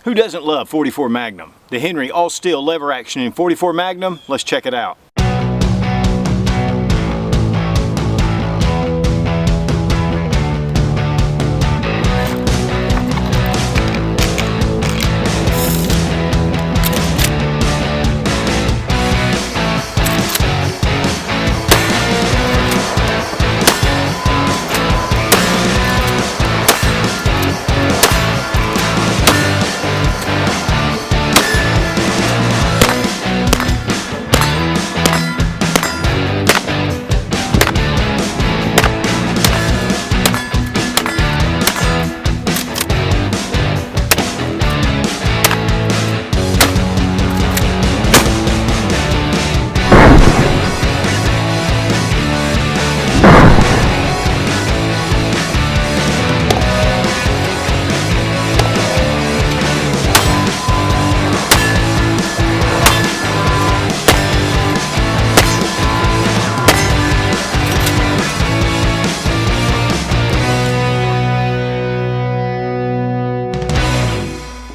Who doesn't love 44 Magnum? The Henry all-steel lever action in 44 Magnum? Let's check it out.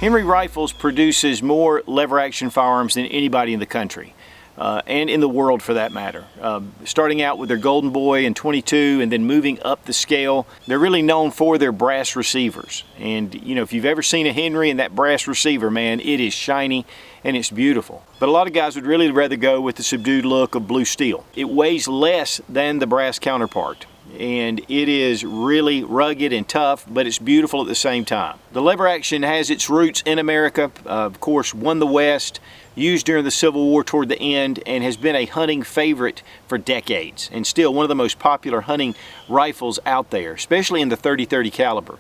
Henry Rifles produces more lever action firearms than anybody in the country, and in the world for that matter. Starting out with their Golden Boy and 22 and then moving up the scale, they're really known for their brass receivers. And you know, if you've ever seen a Henry and that brass receiver, man, it is shiny and it's beautiful. But a lot of guys would really rather go with the subdued look of blue steel. It weighs less than the brass counterpart, and it is really rugged and tough, but it's beautiful at the same time. The lever action has its roots in America, of course won the West, used during the Civil War toward the end, and has been a hunting favorite for decades, and still one of the most popular hunting rifles out there, especially in the 30-30 caliber.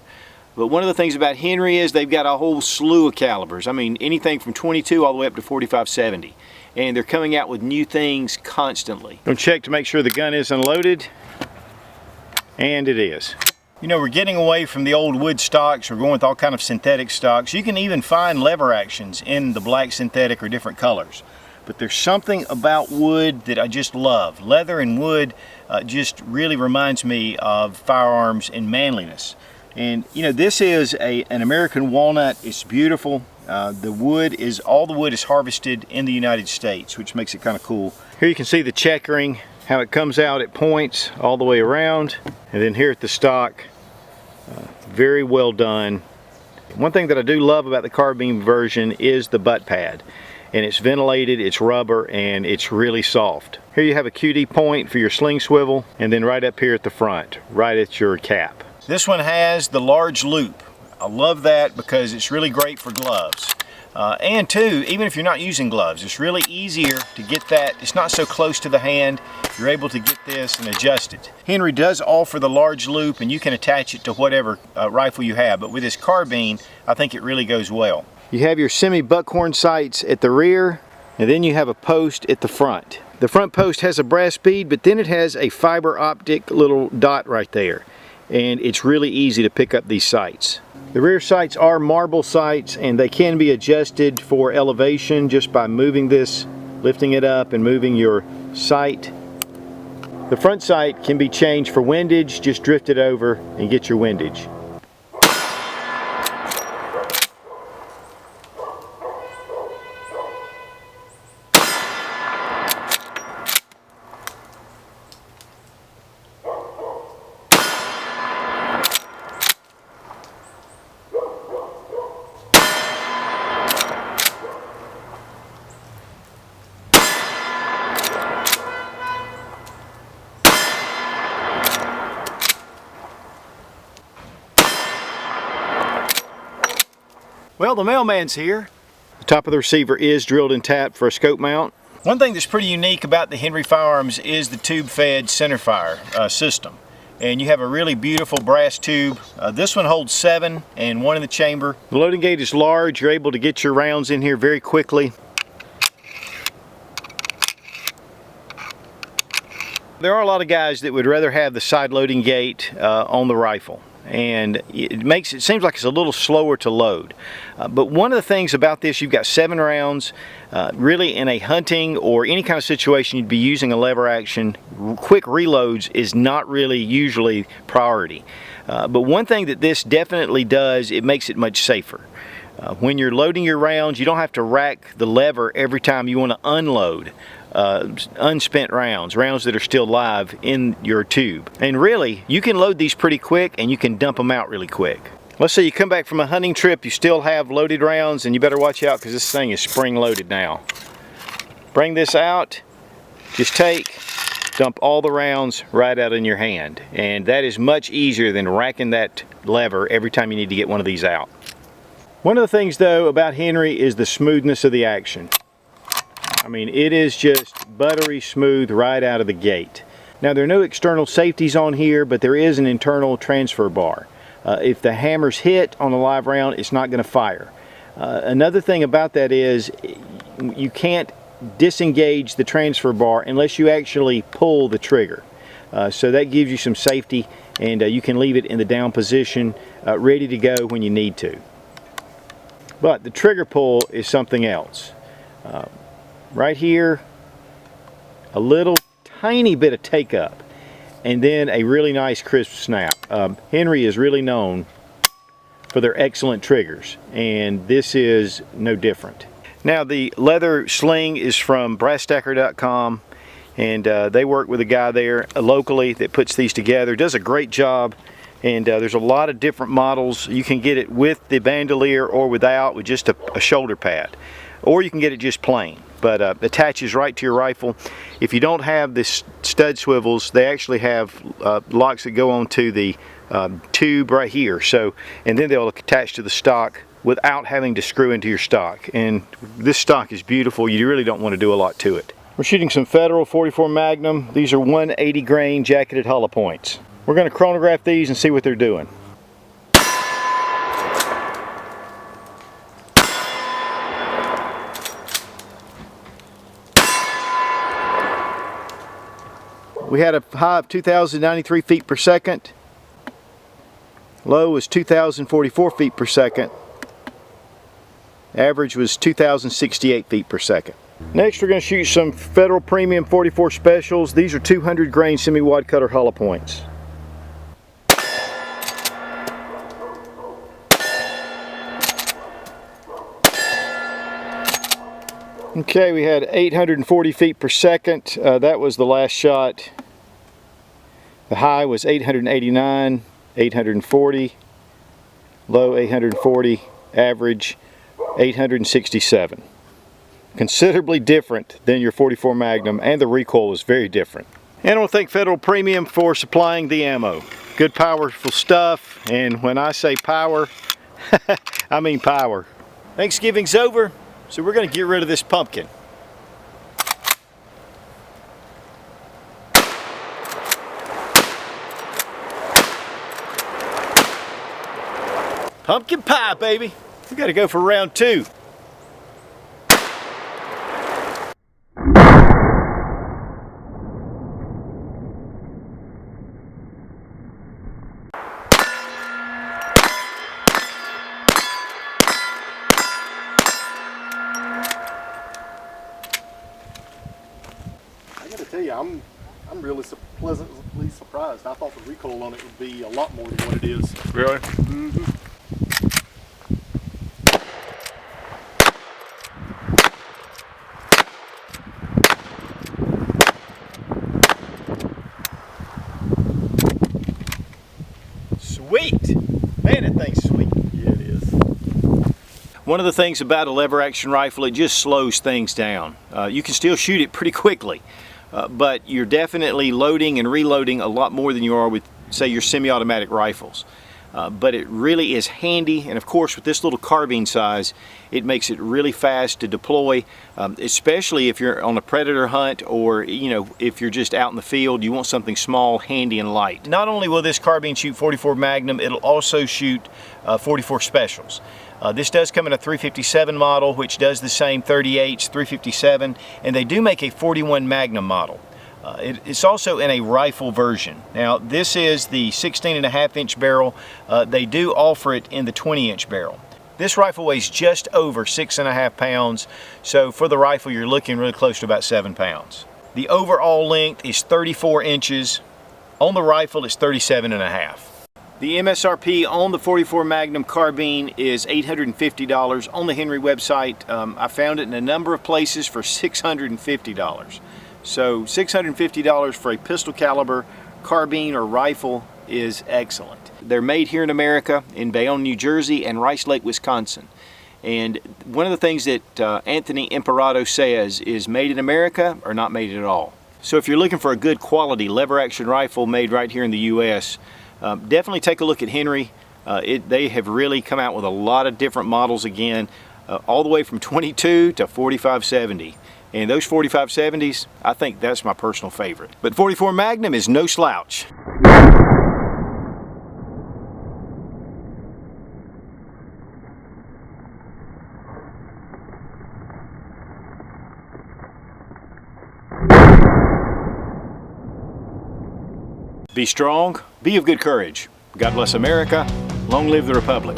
But one of the things about Henry is they've got a whole slew of calibers. I mean, anything from 22 all the way up to 45-70. And they're coming out with new things constantly. Gonna check to make sure the gun is unloaded. And it is. You know, we're getting away from the old wood stocks. We're going with all kind of synthetic stocks. You can even find lever actions in the black synthetic or different colors. But there's something about wood that I just love. Leather and wood just really reminds me of firearms and manliness. And you know, this is an American walnut. It's beautiful. All the wood is harvested in the United States, which makes it kind of cool. Here you can see the checkering, how it comes out at points all the way around, and then here at the stock, very well done. One thing that I do love about the carbine version is the butt pad, and it's ventilated, it's rubber, and it's really soft. Here you have a QD point for your sling swivel, and then right up here at the front, right at your cap. This one has the large loop. I love that because it's really great for gloves. And two, even if you're not using gloves, it's really easier to get that. It's not so close to the hand. You're able to get this and adjust it. Henry does offer the large loop, and you can attach it to whatever rifle you have, but with this carbine, I think it really goes well. You have your semi-buckhorn sights at the rear, and then you have a post at the front. The front post has a brass bead, but then it has a fiber optic little dot right there, and it's really easy to pick up these sights. The rear sights are marble sights, and they can be adjusted for elevation just by moving this, lifting it up and moving your sight. The front sight can be changed for windage. Just drift it over and get your windage. Well, the mailman's here. The top of the receiver is drilled and tapped for a scope mount. One thing that's pretty unique about the Henry Firearms is the tube-fed centerfire system. And you have a really beautiful brass tube. This one holds 7 and 1 in the chamber. The loading gate is large. You're able to get your rounds in here very quickly. There are a lot of guys that would rather have the side loading gate on the rifle, and it seems like it's a little slower to load. But one of the things about this, you've got 7 rounds. Really, in a hunting or any kind of situation, you'd be using a lever action. Quick reloads is not really usually priority. But one thing that this definitely does, it makes it much safer. When you're loading your rounds, you don't have to rack the lever every time you want to unload unspent rounds that are still live in your tube. And really, you can load these pretty quick and you can dump them out really quick. Let's say you come back from a hunting trip, you still have loaded rounds, and you better watch out because this thing is spring loaded now. Bring this out, just dump all the rounds right out in your hand. And that is much easier than racking that lever every time you need to get one of these out. One of the things though about Henry is the smoothness of the action. I mean, it is just buttery smooth right out of the gate. Now there are no external safeties on here, but there is an internal transfer bar. If the hammer's hit on a live round, it's not going to fire. Another thing about that is you can't disengage the transfer bar unless you actually pull the trigger. So that gives you some safety, and you can leave it in the down position ready to go when you need to. But the trigger pull is something else. Right here, a little tiny bit of take up, and then a really nice crisp snap. Henry is really known for their excellent triggers, and this is no different. Now the leather sling is from brassstacker.com, and they work with a guy there locally that puts these together, does a great job. And there's a lot of different models. You can get it with the bandolier or without, with just a shoulder pad, or you can get it just plain, but attaches right to your rifle. If you don't have this stud swivels, they actually have locks that go onto the tube right here, so, and then they'll attach to the stock without having to screw into your stock. And this stock is beautiful. You really don't want to do a lot to it. We're shooting some Federal 44 Magnum. These are 180 grain jacketed hollow points. We're going to chronograph these and see what they're doing. We had a high of 2,093 feet per second. Low was 2,044 feet per second. Average was 2,068 feet per second. Next we're going to shoot some Federal Premium 44 Specials. These are 200 grain semi-wide cutter hollow points. Okay, we had 840 feet per second. That was the last shot. The high was 889, 840, low 840, average 867. Considerably different than your 44 Magnum, and the recoil was very different. And I want to thank Federal Premium for supplying the ammo. Good powerful stuff, and when I say power, I mean power. Thanksgiving's over, so we're going to get rid of this pumpkin. Pumpkin pie, baby. We got to go for round 2. I gotta tell you, I'm really pleasantly surprised. I thought the recoil on it would be a lot more than what it is. Really? Mm-hmm. Sweet! Man, that thing's sweet. Yeah, it is. One of the things about a lever action rifle, it just slows things down. You can still shoot it pretty quickly, but you're definitely loading and reloading a lot more than you are with, say, your semi-automatic rifles. But it really is handy, and of course with this little carbine size, it makes it really fast to deploy, especially if you're on a predator hunt, or if you're just out in the field, you want something small, handy, and light. Not only will this carbine shoot 44 Magnum, it'll also shoot 44 Specials. This does come in a 357 model, which does the same 38s, 357, and they do make a 41 Magnum model. It's also in a rifle version. Now this is the 16.5-inch barrel. They do offer it in the 20-inch barrel. This rifle weighs just over 6.5 pounds, so for the rifle you're looking really close to about 7 pounds. The overall length is 34 inches. On the rifle it's 37.5. The MSRP on the 44 Magnum Carbine is $850 on the Henry website. I found it in a number of places for $650. So $650 for a pistol caliber carbine or rifle is excellent. They're made here in America, in Bayonne, New Jersey and Rice Lake, Wisconsin. And one of the things that Anthony Imperato says is made in America or not made at all. So if you're looking for a good quality lever action rifle made right here in the US, definitely take a look at Henry. They have really come out with a lot of different models again, all the way from 22 to 4570. And those 4570s, I think that's my personal favorite. But 44 Magnum is no slouch. Be strong, be of good courage. God bless America. Long live the Republic.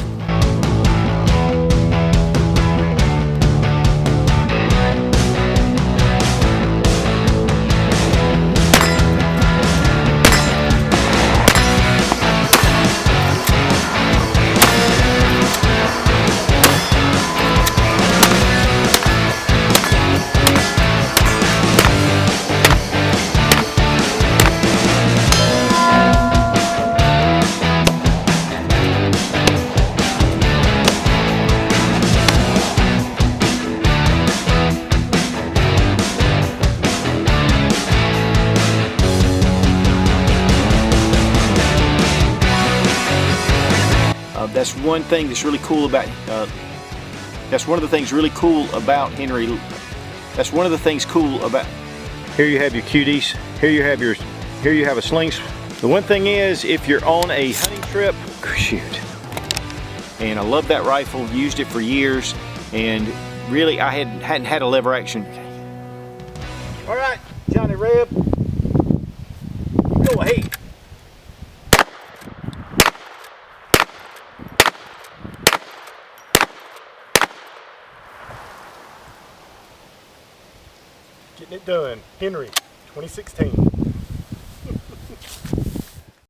That's one thing that's really cool about, that's one of the things really cool about Henry. That's one of the things cool about, here you have your cuties, here you have a slings. The one thing is, if you're on a hunting trip, shoot. And I love that rifle, used it for years, and really I hadn't had a lever action. All right, Johnny Reb, go ahead. Getting it done. Henry, 2016.